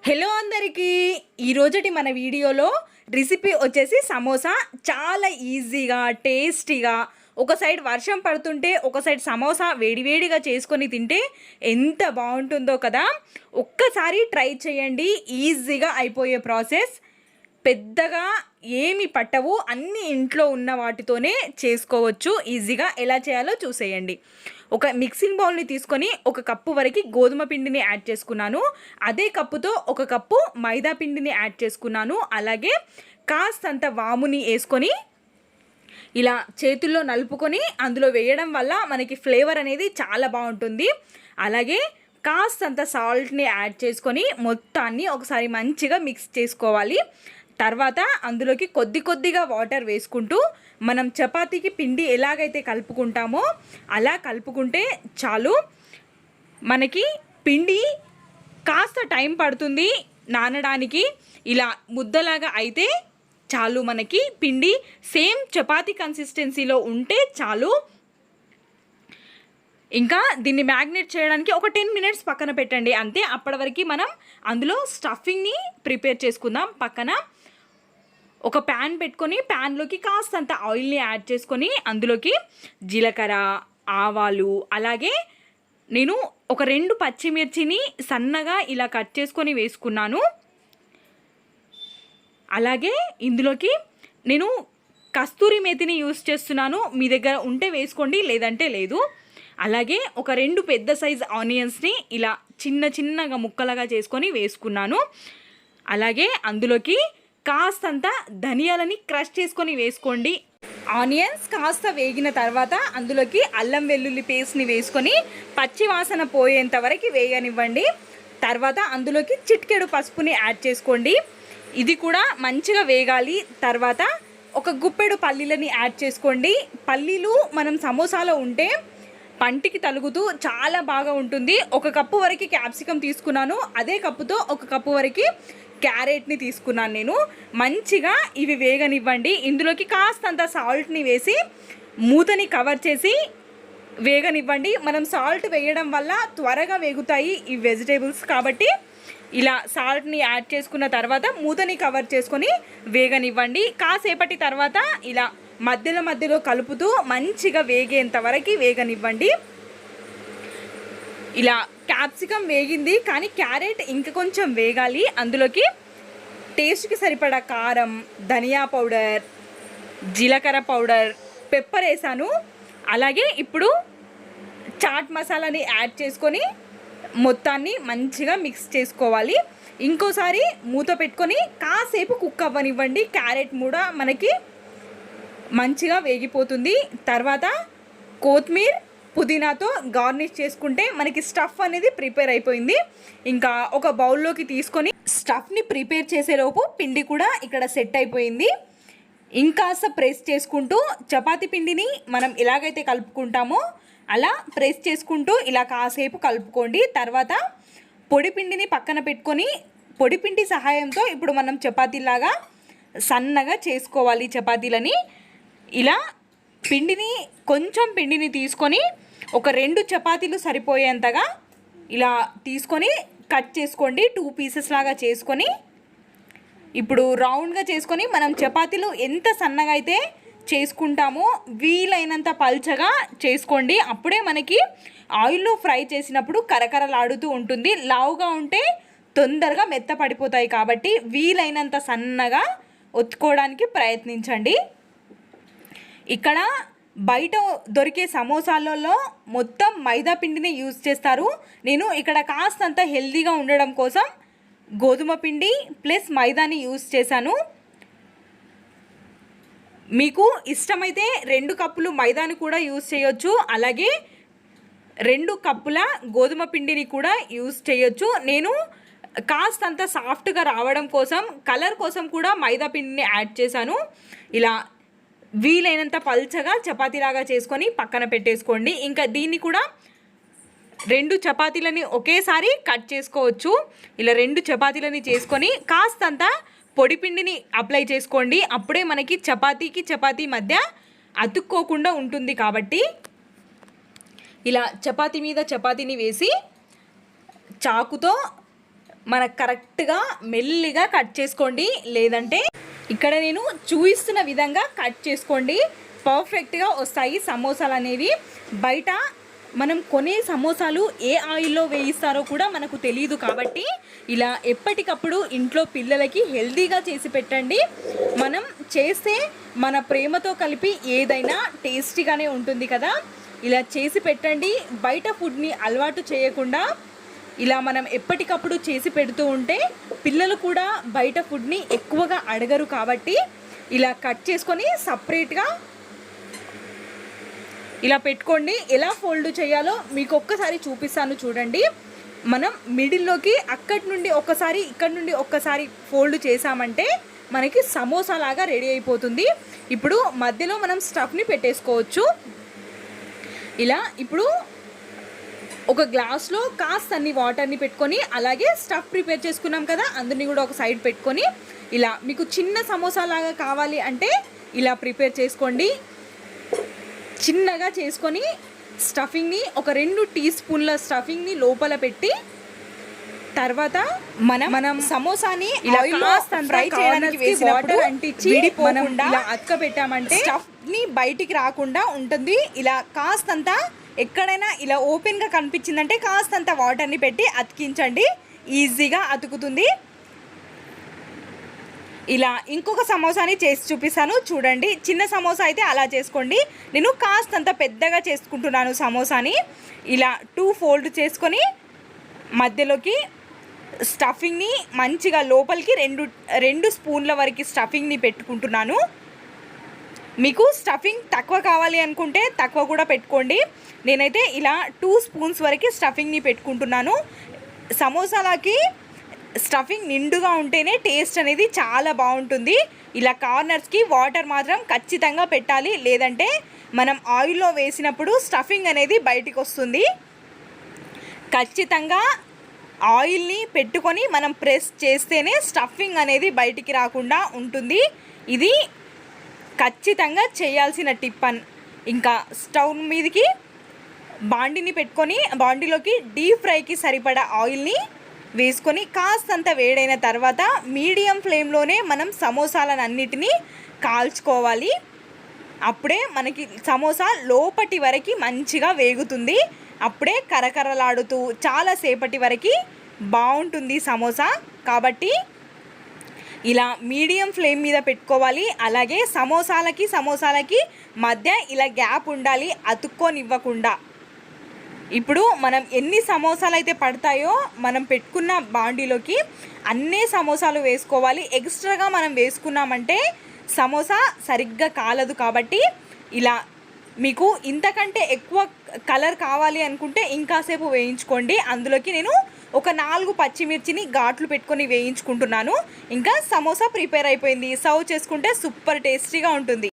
Hello అందరికీ ఈరోజటి మన వీడియోలో రెసిపీ వచ్చేసి సమోసా. చాలా ఈజీగా టేస్టీగా ఒక సైడ్ వర్షం పడుతుంటే ఒక సైడ్ సమోసా వేడివేడిగా చేసుకొని తింటే ఎంత బాగుంటుందో కదా. ఒక్కసారి ట్రై చేయండి, ఈజీగా అయిపోయే ప్రాసెస్. పెద్దగా ఏమి పట్టవు, అన్ని ఇంట్లో ఉన్న వాటితోనే చేసుకోవచ్చు. ఈజీగా ఎలా చేయాలో చూసేయండి. ఒక మిక్సింగ్ బౌల్ని తీసుకొని ఒక కప్పు వరకు గోధుమ పిండిని యాడ్ చేసుకున్నాను. అదే కప్పుతో ఒక కప్పు మైదా పిండిని యాడ్ చేసుకున్నాను. అలాగే కాస్తంత వాముని వేసుకొని ఇలా చేతుల్లో నలుపుకొని అందులో వేయడం వల్ల మనకి ఫ్లేవర్ అనేది చాలా బాగుంటుంది. అలాగే కాస్తంత సాల్ట్ని యాడ్ చేసుకొని మొత్తాన్ని ఒకసారి మంచిగా మిక్స్ చేసుకోవాలి. తర్వాత అందులోకి కొద్దిగా వాటర్ వేసుకుంటూ మనం చపాతీకి పిండి ఎలాగైతే కలుపుకుంటామో అలా కలుపుకుంటే చాలు. మనకి పిండి కాస్త టైం పడుతుంది నానడానికి. ఇలా ముద్దలాగా అయితే చాలు, మనకి పిండి సేమ్ చపాతీ కన్సిస్టెన్సీలో ఉంటే చాలు. ఇంకా దీన్ని మ్యాగ్నేట్ చేయడానికి ఒక 10 minutes పక్కన పెట్టండి అంతే. అప్పటి వరకు మనం అందులో స్టఫింగ్ని ప్రిపేర్ చేసుకుందాం. పక్కన ఒక ప్యాన్ పెట్టుకొని ప్యాన్లోకి కాస్తంత ఆయిల్ని యాడ్ చేసుకొని అందులోకి జీలకర్ర, ఆవాలు, అలాగే నేను ఒక 2 పచ్చిమిర్చిని సన్నగా ఇలా కట్ చేసుకొని వేసుకున్నాను. అలాగే ఇందులోకి నేను కస్తూరి మేతిని యూస్ చేస్తున్నాను. మీ దగ్గర ఉంటే వేసుకోండి, లేదంటే లేదు. అలాగే ఒక 2 పెద్ద సైజ్ ఆనియన్స్ని ఇలా చిన్నగా ముక్కలుగా చేసుకొని వేసుకున్నాను. అలాగే అందులోకి కాస్తంత ధనియాలని క్రష్ చేసుకొని వేసుకోండి. ఆనియన్స్ కాస్త వేగిన తర్వాత అందులోకి అల్లం వెల్లుల్లి పేస్ట్ని వేసుకొని పచ్చి వాసన పోయేంత వరకు వేయనివ్వండి. తర్వాత అందులోకి చిటికెడు పసుపుని యాడ్ చేసుకోండి. ఇది కూడా మంచిగా వేగాలి. తర్వాత ఒక గుప్పెడు పల్లీలని యాడ్ చేసుకోండి. పల్లీలు మనం సమోసాలో ఉంటే పంటికి తలుగుతూ చాలా బాగా ఉంటుంది. ఒక కప్పు వరకు క్యాప్సికమ్ తీసుకున్నాను. అదే కప్పుతో ఒక కప్పు వరకు క్యారెట్ని తీసుకున్నాను నేను. మంచిగా ఇవి వేగనివ్వండి. ఇందులోకి కాస్తంత సాల్ట్ని వేసి మూతని కవర్ చేసి వేగనివ్వండి. మనం సాల్ట్ వేయడం వల్ల త్వరగా వేగుతాయి ఈ వెజిటేబుల్స్, కాబట్టి ఇలా సాల్ట్ని యాడ్ చేసుకున్న తర్వాత మూతని కవర్ చేసుకొని వేగనివ్వండి. కాసేపటి తర్వాత ఇలా మధ్యలో కలుపుతూ మంచిగా వేగేంత వరకు వేగనివ్వండి. ఇలా క్యాప్సికమ్ వేగింది, కానీ క్యారెట్ ఇంకా కొంచెం వేగాలి. అందులోకి టేస్ట్కి సరిపడా కారం, ధనియా పౌడర్, జీలకర్ర పౌడర్, పెప్పర్ వేసాను. అలాగే ఇప్పుడు చాట్ మసాలాని యాడ్ చేసుకొని మొత్తాన్ని మంచిగా మిక్స్ చేసుకోవాలి. ఇంకోసారి మూత పెట్టుకొని కాసేపు కుక్ అవ్వనివ్వండి. క్యారెట్ కూడా మనకి మంచిగా వేగిపోతుంది. తర్వాత కొత్తిమీర, పుదీనాతో గార్నిష్ చేసుకుంటే మనకి స్టఫ్ అనేది ప్రిపేర్ అయిపోయింది. ఇంకా ఒక బౌల్లోకి తీసుకొని స్టఫ్ని ప్రిపేర్ చేసేలోపు పిండి కూడా ఇక్కడ సెట్ అయిపోయింది. ఇంకాస్త ప్రెస్ చేసుకుంటూ చపాతీ పిండిని మనం ఎలాగైతే కలుపుకుంటామో అలా ప్రెస్ చేసుకుంటూ ఇలా కాసేపు కలుపుకోండి. తర్వాత పొడి పిండిని పక్కన పెట్టుకొని పొడి పిండి సహాయంతో ఇప్పుడు మనం చపాతీలాగా సన్నగా చేసుకోవాలి చపాతీలని. ఇలా కొంచెం పిండిని తీసుకొని ఒక 2 చపాతీలు సరిపోయేంతగా ఇలా తీసుకొని కట్ చేసుకోండి. 2 pieces లాగా చేసుకొని ఇప్పుడు రౌండ్గా చేసుకొని మనం చపాతీలు ఎంత సన్నగా అయితే చేసుకుంటామో వీలైనంత పల్చగా చేసుకోండి. అప్పుడే మనకి ఆయిల్లో ఫ్రై చేసినప్పుడు కరకరలాడుతూ ఉంటుంది. లావుగా ఉంటే తొందరగా మెత్తపడిపోతాయి, కాబట్టి వీలైనంత సన్నగా ఒత్తుకోవడానికి ప్రయత్నించండి. ఇక్కడ బయట దొరికే సమోసాలలో మొత్తం మైదా పిండిని యూజ్ చేస్తారు. నేను ఇక్కడ కాస్తంత హెల్తీగా ఉండడం కోసం గోధుమ పిండి ప్లస్ మైదాని యూజ్ చేశాను. మీకు ఇష్టమైతే 2 కప్పులు మైదాని కూడా యూజ్ చేయొచ్చు. అలాగే 2 కప్పుల గోధుమ పిండిని కూడా యూజ్ చేయొచ్చు. నేను కాస్తంత సాఫ్ట్గా రావడం కోసం, కలర్ కోసం కూడా మైదా పిండిని యాడ్ చేశాను. ఇలా వీలైనంత పల్చగా చపాతీలాగా చేసుకొని పక్కన పెట్టేసుకోండి. ఇంకా దీన్ని కూడా 2 చపాతీలని ఒకేసారి కట్ చేసుకోవచ్చు. ఇలా 2 చపాతీలని చేసుకొని కాస్తంత పొడి పిండిని అప్లై చేసుకోండి. అప్పుడే మనకి చపాతీకి చపాతీ మధ్య అతుక్కోకుండా ఉంటుంది. కాబట్టి ఇలా చపాతీ మీద చపాతీని వేసి చాకుతో మనకు కరెక్ట్గా మెల్లిగా కట్ చేసుకోండి, లేదంటే ఇక్కడ నేను చూపిస్తున్న విధంగా కట్ చేసుకోండి, పర్ఫెక్ట్గా వస్తాయి సమోసాలు అనేవి. బయట మనం కొనే సమోసాలు ఏ ఆయిల్లో వేయిస్తారో కూడా మనకు తెలియదు, కాబట్టి ఇలా ఎప్పటికప్పుడు ఇంట్లో పిల్లలకి హెల్తీగా చేసి పెట్టండి. మనం చేస్తే మన ప్రేమతో కలిపి ఏదైనా టేస్టీగానే ఉంటుంది కదా, ఇలా చేసి పెట్టండి. బయట ఫుడ్ని అలవాటు చేయకుండా ఇలా మనం ఎప్పటికప్పుడు చేసి పెడుతూ ఉంటే పిల్లలు కూడా బయట ఫుడ్ని ఎక్కువగా అడగరు, కాబట్టి ఇలా కట్ చేసుకొని సపరేట్గా ఇలా పెట్టుకోండి. ఎలా ఫోల్డ్ చేయాలో మీకు ఒక్కసారి చూపిస్తాను చూడండి. మనం మిడిల్లోకి అక్కడి నుండి ఒక్కసారి, ఇక్కడ నుండి ఒక్కసారి ఫోల్డ్ చేసామంటే మనకి సమోసా లాగా రెడీ అయిపోతుంది. ఇప్పుడు మధ్యలో మనం స్టఫ్ని పెట్టేసుకోవచ్చు. ఇలా ఇప్పుడు ఒక గ్లాస్లో కాస్త అన్ని వాటర్ని పెట్టుకొని, అలాగే స్టఫ్ ప్రిపేర్ చేసుకున్నాం కదా అందుని కూడా ఒక సైడ్ పెట్టుకొని, ఇలా మీకు చిన్న సమోసా లాగా కావాలి అంటే ఇలా ప్రిపేర్ చేసుకోండి. చిన్నగా చేసుకొని స్టఫింగ్ని ఒక 2 టీ స్పూన్ల స్టఫింగ్ని లోపల పెట్టి, తర్వాత మనం సమోసాని ఆయిల్లో ఫ్రై చేయడానికి వేసిన వాటర్ అంటించి మనం ఇలా అతక పెట్టామంటే స్టఫ్ని బయటికి రాకుండా ఉంటుంది. ఇలా కాస్తంత ఎక్కడైనా ఇలా ఓపెన్గా కనిపించిందంటే కాస్తంత వాటర్ని పెట్టి అతికించండి, ఈజీగా అతుకుతుంది. ఇలా ఇంకొక సమోసాని చేసి చూపిస్తాను చూడండి. చిన్న సమోసా అయితే అలా చేసుకోండి, నేను కాస్తంత పెద్దగా చేసుకుంటున్నాను సమోసాని. ఇలా 2 ఫోల్డ్ చేసుకొని మధ్యలోకి స్టఫింగ్ని మంచిగా లోపలికి 2 స్పూన్ల వరకు స్టఫింగ్ని పెట్టుకుంటున్నాను. మీకు స్టఫింగ్ తక్కువ కావాలి అనుకుంటే తక్కువ కూడా పెట్టుకోండి. నేనైతే ఇలా 2 స్పూన్స్ వరకు స్టఫింగ్ని పెట్టుకుంటున్నాను. సమోసాలకి స్టఫింగ్ నిండుగా ఉంటేనే టేస్ట్ అనేది చాలా బాగుంటుంది. ఇలా కార్నర్స్కి వాటర్ మాత్రం ఖచ్చితంగా పెట్టాలి, లేదంటే మనం ఆయిల్లో వేసినప్పుడు స్టఫింగ్ అనేది బయటికి వస్తుంది. ఖచ్చితంగా ఆయిల్ని పెట్టుకొని మనం ప్రెస్ చేస్తేనే స్టఫింగ్ అనేది బయటికి రాకుండా ఉంటుంది. ఇది ఖచ్చితంగా చేయాల్సిన టిప్. ఇంకా స్టవ్ మీదకి బాండిని పెట్టుకొని బాండిలోకి డీప్ ఫ్రైకి సరిపడా ఆయిల్ని వేసుకొని కాస్తంత వేడైన తర్వాత మీడియం ఫ్లేమ్లోనే మనం సమోసాలన్నిటినీ కాల్చుకోవాలి. అప్పుడే మనకి సమోసా లోపటి వరకు మంచిగా వేగుతుంది. అప్పుడే కరకరలాడుతూ చాలాసేపటి వరకు బాగుంటుంది సమోసా. కాబట్టి ఇలా మీడియం ఫ్లేమ్ మీద పెట్టుకోవాలి. అలాగే సమోసాలకి మధ్య ఇలా గ్యాప్ ఉండాలి, అతుక్కోనివ్వకుండా. ఇప్పుడు మనం ఎన్ని సమోసాలు అయితే పడతాయో మనం పెట్టుకున్న బాండీలోకి అన్నే సమోసాలు వేసుకోవాలి. ఎక్స్ట్రాగా మనం వేసుకున్నామంటే సమోసా సరిగ్గా కాలదు. కాబట్టి ఇలా మీకు ఇంతకంటే ఎక్కువ కలర్ కావాలి అనుకుంటే ఇంకాసేపు వేయించుకోండి. అందులోకి నేను ఒక 4 పచ్చిమిర్చిని ఘాట్లు పెట్టుకొని వేయించుకుంటున్నాను. ఇంకా సమోసా ప్రిపేర్ అయిపోయింది. సర్వ్ చేసుకుంటే సూపర్ టేస్టీగా ఉంటుంది.